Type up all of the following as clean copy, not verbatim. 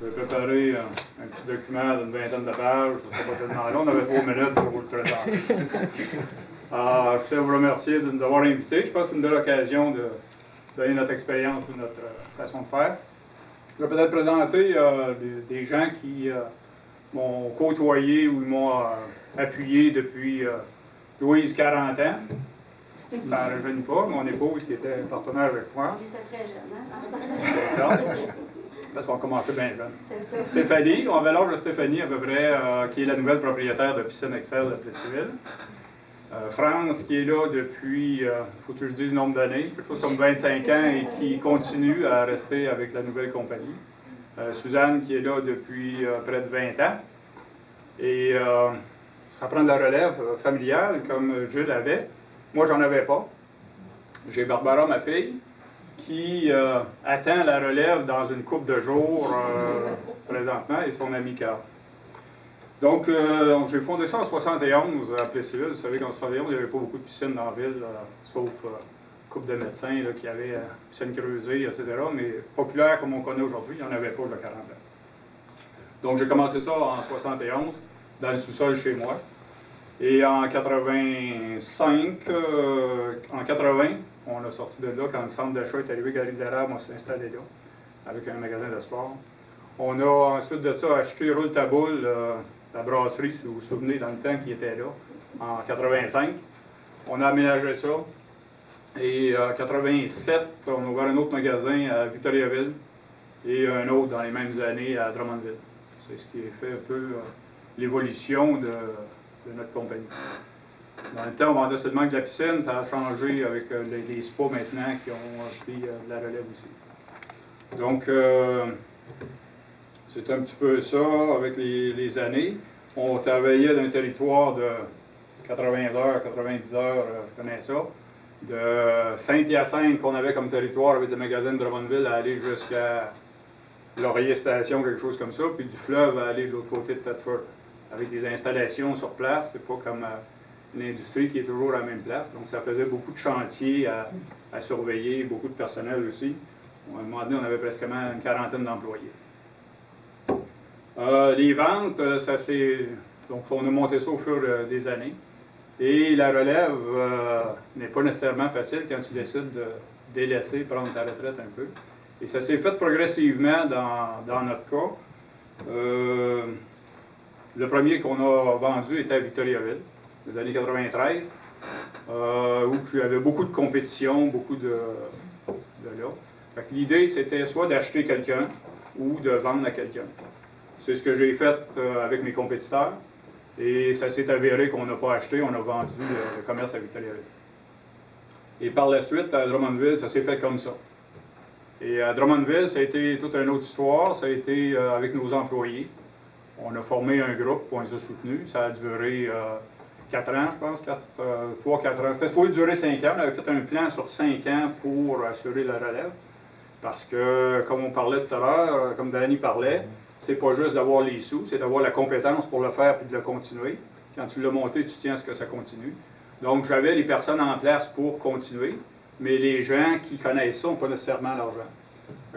Je vais préparer un petit document d'une vingtaine de pages. Ça ne sera pas tellement long. On avait 3 minutes pour vous le présenter. Je tiens à vous remercier de nous avoir invités. Je pense que c'est une belle occasion de donner notre expérience ou notre façon de faire. Je vais peut-être présenter des gens qui m'ont côtoyé ou m'ont appuyé depuis Louise, 40 ans. Ça ne rajeunit pas. Mon épouse qui était partenaire avec moi. J'étais très jeune, hein? C'est ça. Parce qu'on commençait bien jeune. Stéphanie, on avait l'âge de Stéphanie à peu près, qui est la nouvelle propriétaire de Piscine Excel de Plessisville. France, qui est là depuis, faut que je dise le nombre d'années, quelque chose comme 25 ans et qui continue à rester avec la nouvelle compagnie. Suzanne, qui est là depuis près de 20 ans. Et ça prend de la relève familiale, comme Jules avait. Moi, j'en avais pas. J'ai Barbara, ma fille, qui attend la relève dans une couple de jours présentement, et son ami Carl. Donc, j'ai fondé ça en 71 à Plessisville. Vous savez qu'en 71, il n'y avait pas beaucoup de piscines dans la ville, sauf une couple de médecins là, qui avaient piscine creusée, etc. Mais populaire comme on connaît aujourd'hui, il n'y en avait pas il y a 40 ans. Donc, j'ai commencé ça en 71, dans le sous-sol chez moi. Et en 85, en 80, on a sorti de là quand le centre d'achat est arrivé, Galerie de l'Érable, on s'est installé là, avec un magasin de sport. On a ensuite de ça acheté Roule ta boule, la brasserie, si vous vous souvenez, dans le temps qui était là, en 85. On a aménagé ça. Et en 87, on a ouvert un autre magasin à Victoriaville et un autre dans les mêmes années à Drummondville. C'est ce qui a fait un peu l'évolution de notre compagnie. Dans le temps, on vendait seulement de la piscine, ça a changé avec les spas maintenant qui ont pris de la relève aussi. Donc, c'est un petit peu ça avec les années. On travaillait dans un territoire de 80 heures, 90 heures, je connais ça. De Saint-Hyacinthe qu'on avait comme territoire avec le magasin de Drummondville à aller jusqu'à Laurier Station, quelque chose comme ça, puis du fleuve à aller de l'autre côté de Thetford, avec des installations sur place. C'est pas comme une industrie qui est toujours à la même place. Donc, ça faisait beaucoup de chantiers à surveiller, beaucoup de personnel aussi. À un moment donné, on avait presque une quarantaine d'employés. Les ventes, ça c'est... Donc, on a monté ça au fur des années. Et la relève n'est pas nécessairement facile quand tu décides de délaisser, prendre ta retraite un peu. Et ça s'est fait progressivement dans notre cas. Le premier qu'on a vendu était à Victoriaville, les années 93, où il y avait beaucoup de compétition, beaucoup de là. L'idée, c'était soit d'acheter quelqu'un ou de vendre à quelqu'un. C'est ce que j'ai fait avec mes compétiteurs. Et ça s'est avéré qu'on n'a pas acheté, on a vendu le commerce à Victoriaville. Et par la suite, à Drummondville, ça s'est fait comme ça. Et à Drummondville, ça a été toute une autre histoire. Ça a été avec nos employés. On a formé un groupe, on les a soutenus. Ça a duré 4 ans, je pense, 3-4 ans. C'était supposé durer 5 ans. On avait fait un plan sur 5 ans pour assurer la relève. Parce que, comme on parlait tout à l'heure, comme Danny parlait, c'est pas juste d'avoir les sous, c'est d'avoir la compétence pour le faire et de le continuer. Quand tu l'as monté, tu tiens à ce que ça continue. Donc, j'avais les personnes en place pour continuer, mais les gens qui connaissent ça n'ont pas nécessairement l'argent.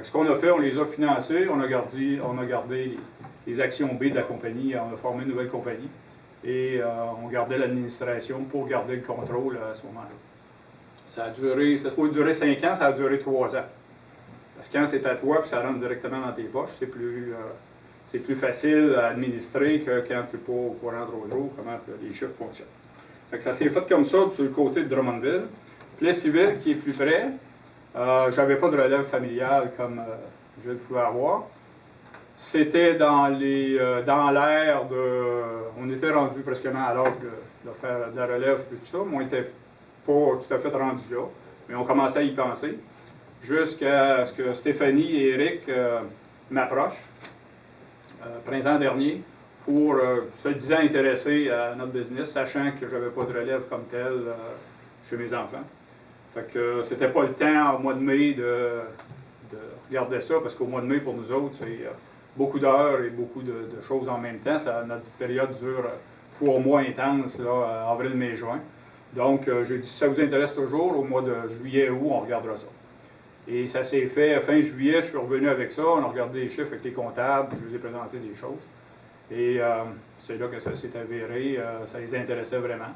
Ce qu'on a fait, on les a financés, on a gardé les actions B de la compagnie, on a formé une nouvelle compagnie et on gardait l'administration pour garder le contrôle à ce moment-là. Ça a duré, c'était supposé durer 5 ans, ça a duré 3 ans. Parce que quand c'est à toi et ça rentre directement dans tes poches, c'est plus facile à administrer que quand tu n'es pas au courant trop comment les chiffres fonctionnent. Fait que ça s'est fait comme ça sur le côté de Drummondville. Plessisville, qui est plus près, je n'avais pas de relève familiale comme je pouvais avoir. C'était dans l'ère de... On était rendu presque à l'âge de faire de la relève et tout ça, mais on n'était pas tout à fait rendu là. Mais on commençait à y penser. Jusqu'à ce que Stéphanie et Eric m'approchent, printemps dernier, pour se disant intéressés à notre business, sachant que je n'avais pas de relève comme telle chez mes enfants. Fait que c'était pas le temps au mois de mai de regarder ça, parce qu'au mois de mai, pour nous autres, c'est beaucoup d'heures et beaucoup de choses en même temps. Notre période dure 3 mois intenses, là, avril, mai, juin. Donc, j'ai dit, si ça vous intéresse toujours, au mois de juillet, août, on regardera ça. Et ça s'est fait fin juillet, je suis revenu avec ça, on a regardé les chiffres avec les comptables, je vous ai présenté des choses. Et c'est là que ça s'est avéré, ça les intéressait vraiment.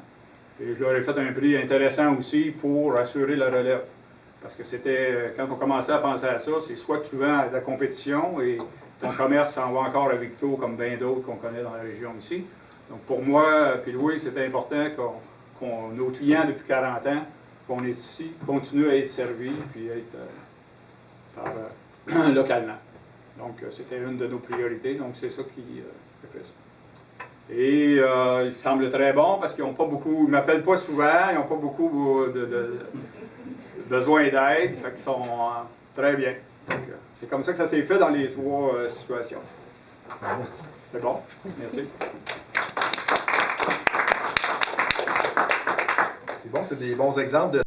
Et je leur ai fait un prix intéressant aussi pour assurer la relève. Parce que c'était, quand on commençait à penser à ça, c'est soit que tu vends à la compétition et ton commerce s'en va encore à Victo comme bien d'autres qu'on connaît dans la région ici. Donc pour moi, puis Louis, c'était important qu'on nos clients depuis 40 ans, qu'on est ici, continuent à être servis puis être localement. Donc c'était une de nos priorités, donc c'est ça qui fait ça. Et ils semblent très bons parce qu'ils n'ont pas beaucoup, ils ne m'appellent pas souvent, ils n'ont pas beaucoup de besoin d'aide, fait qu'ils sont très bien. C'est comme ça que ça s'est fait dans les 3 situations. Merci. C'est bon? Merci. C'est bon, c'est des bons exemples de